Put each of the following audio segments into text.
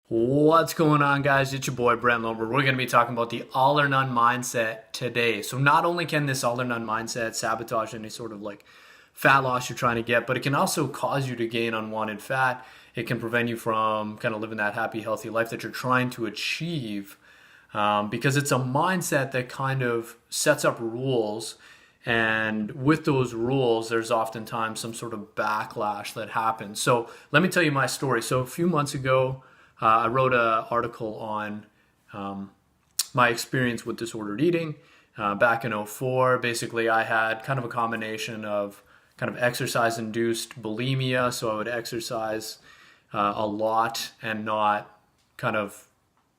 What's going on, guys? It's your boy Brent Lohmer. We're going to be talking about the all or none mindset today. So, not only can this all or none mindset sabotage any sort of like fat loss you're trying to get, but it can also cause you to gain unwanted fat. It can prevent you from kind of living that happy, healthy life that you're trying to achieve because it's a mindset that kind of sets up rules. And with those rules, there's oftentimes some sort of backlash that happens. So, let me tell you my story. So, a few months ago, I wrote an article on my experience with disordered eating back in '04. Basically, I had kind of a combination of kind of exercise-induced bulimia, so I would exercise a lot and not kind of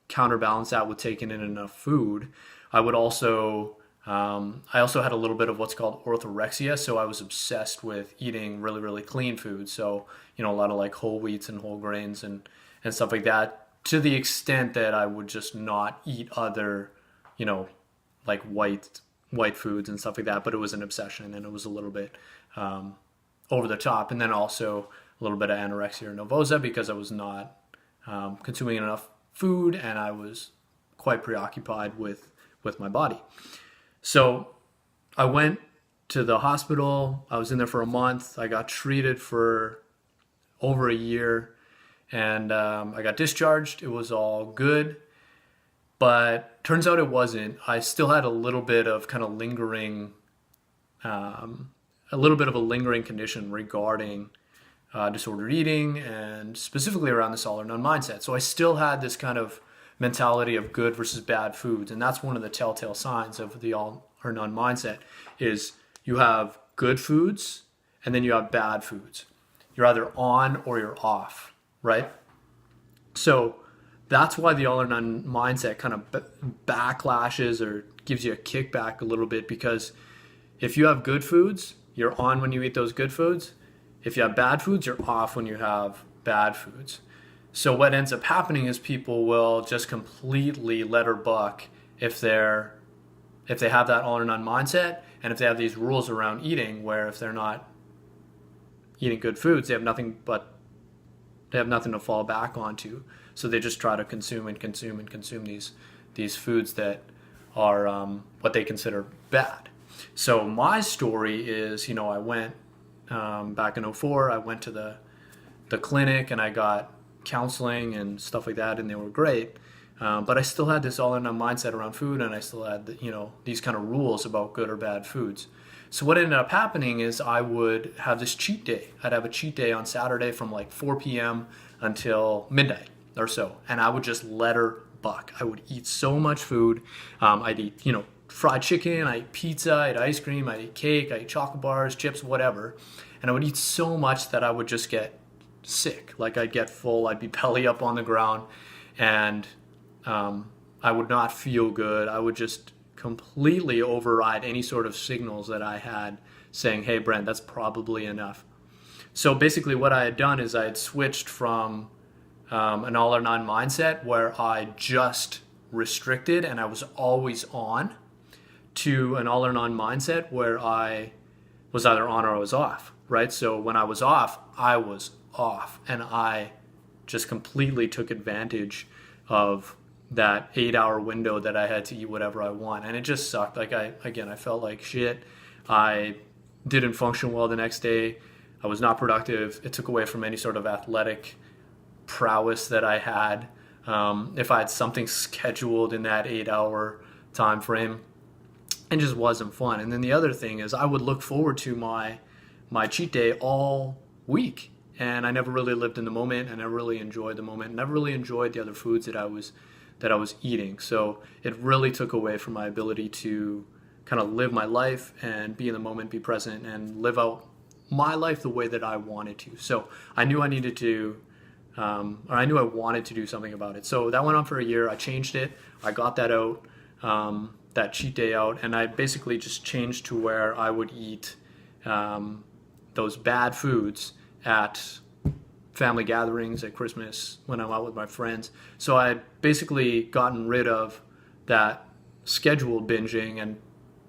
counterbalance that with taking in enough food. I would also I also had a little bit of what's called orthorexia, so I was obsessed with eating really, really clean food. So, a lot of like whole wheats and whole grains and stuff like that, to the extent that I would just not eat other, you know, like white foods and stuff like that. But it was an obsession, and it was a little bit over the top, and then also a little bit of anorexia nervosa because I was not consuming enough food, and I was quite preoccupied with my body. So I went to the hospital. I was in there for a month. I got treated for over a year, and I got discharged. It was all good, but turns out it wasn't. I still had a little bit of kind of lingering, a little bit of a lingering condition regarding disordered eating, and specifically around this all or none mindset. So I still had this kind of mentality of good versus bad foods, and that's one of the telltale signs of the all or none mindset is you have good foods and then you have bad foods. You're either on or you're off, right? So that's why the all or none mindset kind of backlashes or gives you a kickback a little bit, because if you have good foods, you're on when you eat those good foods. If you have bad foods, you're off when you have bad foods. So what ends up happening is people will just completely let her buck if they have that all or none mindset, and if they have these rules around eating where if they're not eating good foods, they have nothing to fall back onto. So they just try to consume and consume and consume these foods that are what they consider bad. So my story is, I went back in '04. I went to the clinic and I got counseling and stuff like that, and they were great. But I still had this all or none mindset around food, and I still had these kind of rules about good or bad foods. So what ended up happening is I would have this cheat day. I'd have a cheat day on Saturday from like 4 p.m. until midnight or so, and I would just let her buck. I would eat so much food. I'd eat, fried chicken, I'd eat pizza, I'd eat ice cream, I'd eat cake, I'd eat chocolate bars, chips, whatever. And I would eat so much that I would just get sick. Like I'd get full, I'd be belly up on the ground, and I would not feel good. I would just completely override any sort of signals that I had saying, hey, Brent, that's probably enough. So basically what I had done is I had switched from an all or none mindset where I just restricted and I was always on, to an all or none mindset where I was either on or I was off, right? So when I was off, and I just completely took advantage of that 8-hour window that I had to eat whatever I want. And it just sucked. Like I felt like shit. I didn't function well the next day. I was not productive. It took away from any sort of athletic prowess that I had. If I had something scheduled in that 8-hour time frame, it just wasn't fun. And then the other thing is I would look forward to my cheat day all week. And I never really lived in the moment. I never really enjoyed the moment. Never really enjoyed the other foods that I was eating. So it really took away from my ability to kind of live my life and be in the moment, be present, and live out my life the way that I wanted to. So I knew I needed to, or I knew I wanted to do something about it. So that went on for a year. I changed it. I got that out, that cheat day out, and I basically just changed to where I would eat those bad foods at family gatherings, at Christmas, when I'm out with my friends. So I had basically gotten rid of that scheduled binging and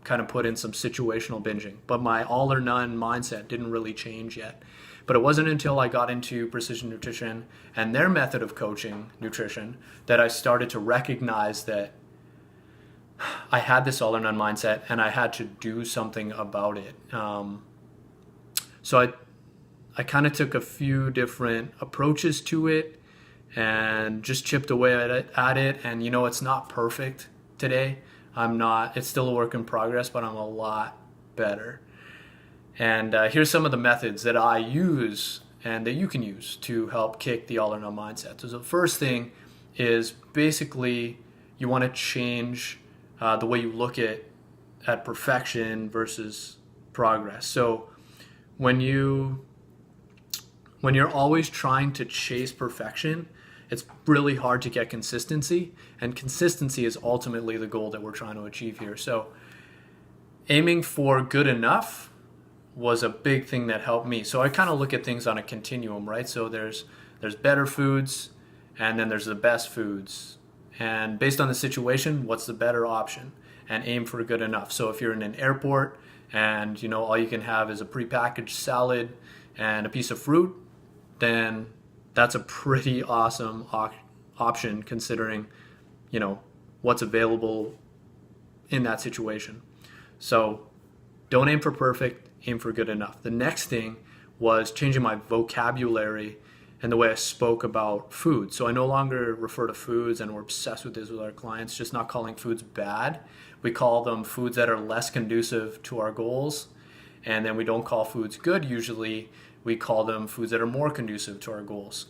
kind of put in some situational binging. But my all or none mindset didn't really change yet. But it wasn't until I got into Precision Nutrition and their method of coaching nutrition that I started to recognize that I had this all or none mindset and I had to do something about it. So I kind of took a few different approaches to it and just chipped away at it. And it's not perfect today. It's still a work in progress, but I'm a lot better. And here's some of the methods that I use and that you can use to help kick the all or none mindset. So the first thing is basically you want to change the way you look at perfection versus progress. So when you're always trying to chase perfection, it's really hard to get consistency, and consistency is ultimately the goal that we're trying to achieve here. So aiming for good enough was a big thing that helped me. So I kind of look at things on a continuum, right? So there's better foods, and then there's the best foods. And based on the situation, what's the better option? And aim for good enough. So if you're in an airport and all you can have is a prepackaged salad and a piece of fruit, then that's a pretty awesome option considering what's available in that situation. So don't aim for perfect, aim for good enough. The next thing was changing my vocabulary and the way I spoke about food. So I no longer refer to foods, and we're obsessed with this with our clients, just not calling foods bad. We call them foods that are less conducive to our goals. And then we don't call foods good usually. We call them foods that are more conducive to our goals.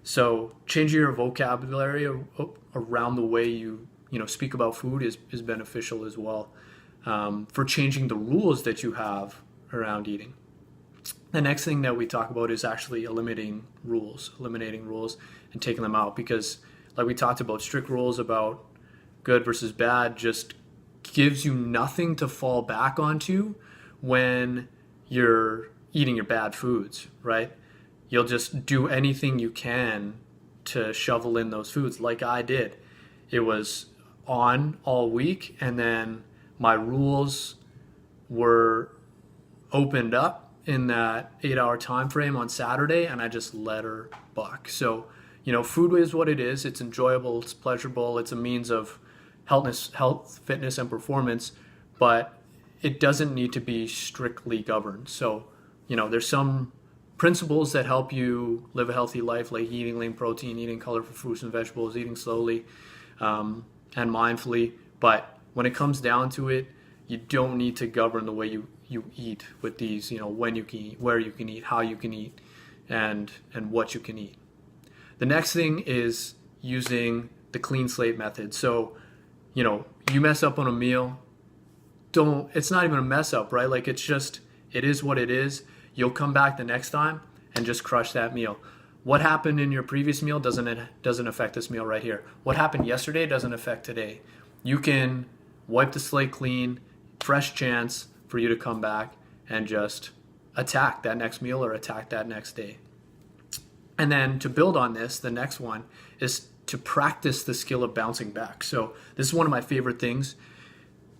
So changing your vocabulary around the way you speak about food is beneficial as well, for changing the rules that you have around eating. The next thing that we talk about is actually eliminating rules and taking them out, because like we talked about, strict rules about good versus bad just gives you nothing to fall back onto when you're eating your bad foods, right? You'll just do anything you can to shovel in those foods like I did. It was on all week, and then my rules were opened up in that 8-hour time frame on Saturday, and I just let her buck. So, food is what it is. It's enjoyable, it's pleasurable, it's a means of health, fitness, and performance, but it doesn't need to be strictly governed. So, there's some principles that help you live a healthy life, like eating lean protein, eating colorful fruits and vegetables, eating slowly and mindfully. But when it comes down to it, you don't need to govern the way you eat with these, when you can eat, where you can eat, how you can eat, and what you can eat. The next thing is using the clean slate method. So, you mess up on a meal, it's not even a mess up, right? Like it is what it is. You'll come back the next time and just crush that meal. What happened in your previous meal doesn't affect this meal right here. What happened yesterday doesn't affect today. You can wipe the slate clean, fresh chance for you to come back and just attack that next meal or attack that next day. And then to build on this, the next one is to practice the skill of bouncing back. So this is one of my favorite things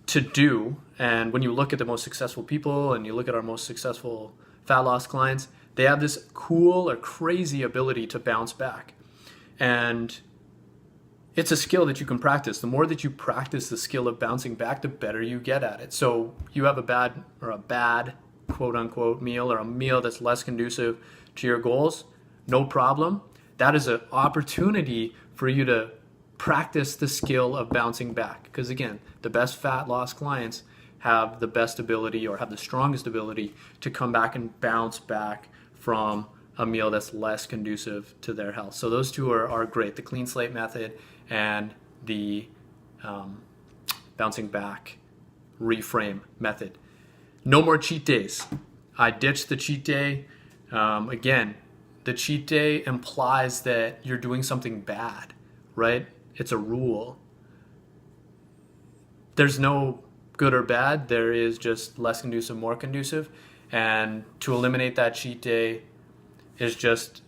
to do. And when you look at the most successful people and you look at our most successful fat loss clients, they have this cool or crazy ability to bounce back. And it's a skill that you can practice. The more that you practice the skill of bouncing back, the better you get at it. So you have a bad quote unquote meal, or a meal that's less conducive to your goals, no problem. That is an opportunity for you to practice the skill of bouncing back. Because again, the best fat loss clients have the best ability, or have the strongest ability, to come back and bounce back from a meal that's less conducive to their health. So those two are great, the clean slate method and the bouncing back reframe method. No more cheat days. I ditched the cheat day. Again, the cheat day implies that you're doing something bad, right? It's a rule. There's no good or bad. There is just less conducive, more conducive. And to eliminate that cheat day is just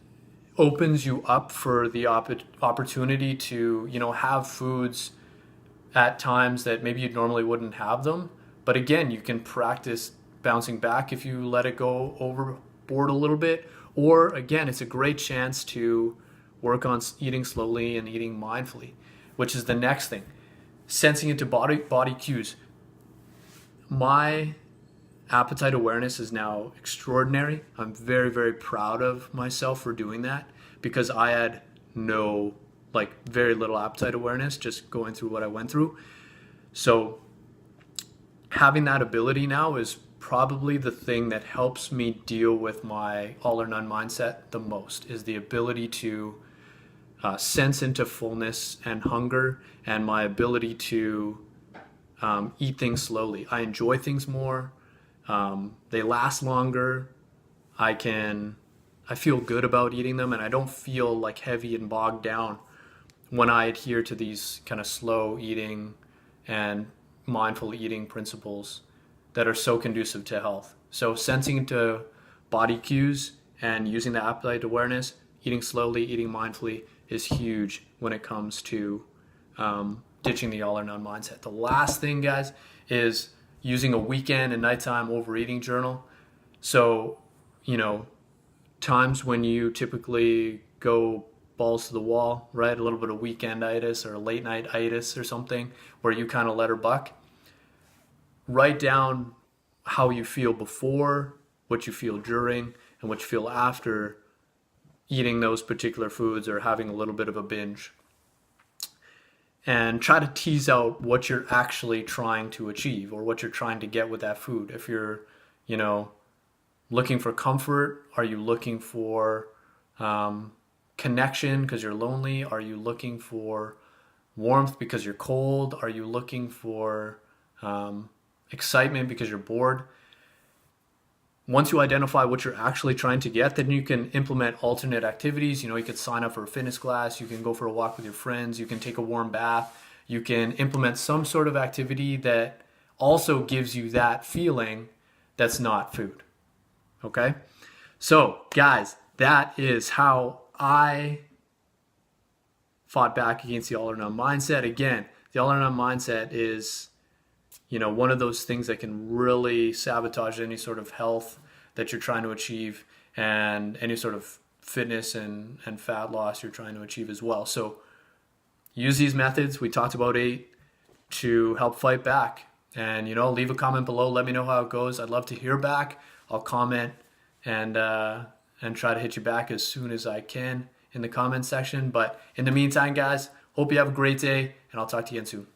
opens you up for the opportunity to, have foods at times that maybe you normally wouldn't have them. But again, you can practice bouncing back if you let it go overboard a little bit, Or again, it's a great chance to work on eating slowly and eating mindfully, which is the next thing. Sensing into body cues. My appetite awareness is now extraordinary. I'm very, very proud of myself for doing that, because I had very little appetite awareness just going through what I went through. So having that ability now is probably the thing that helps me deal with my all or none mindset the most, is the ability to sense into fullness and hunger, and my ability to eat things slowly. I enjoy things more. They last longer. I feel good about eating them, and I don't feel like heavy and bogged down when I adhere to these kind of slow eating and mindful eating principles that are so conducive to health. So sensing into body cues and using the appetite awareness, eating slowly, eating mindfully is huge when it comes to ditching the all or none mindset. The last thing, guys, is using a weekend and nighttime overeating journal. So, times when you typically go balls to the wall, right? A little bit of weekenditis or late night-itis or something, where you kind of let her buck. Write down how you feel before, what you feel during, and what you feel after eating those particular foods or having a little bit of a binge. And try to tease out what you're actually trying to achieve or what you're trying to get with that food. If you're, looking for comfort, are you looking for connection because you're lonely? Are you looking for warmth because you're cold? Are you looking for excitement because you're bored? Once you identify what you're actually trying to get, then you can implement alternate activities. You could sign up for a fitness class, you can go for a walk with your friends, you can take a warm bath, you can implement some sort of activity that also gives you that feeling that's not food. Okay? So, guys, that is how I fought back against the all or none mindset. Again, the all or none mindset is one of those things that can really sabotage any sort of health that you're trying to achieve, and any sort of fitness and fat loss you're trying to achieve as well. So use these methods. We talked about 8 to help fight back. And, leave a comment below. Let me know how it goes. I'd love to hear back. I'll comment and try to hit you back as soon as I can in the comment section. But in the meantime, guys, hope you have a great day, and I'll talk to you again soon.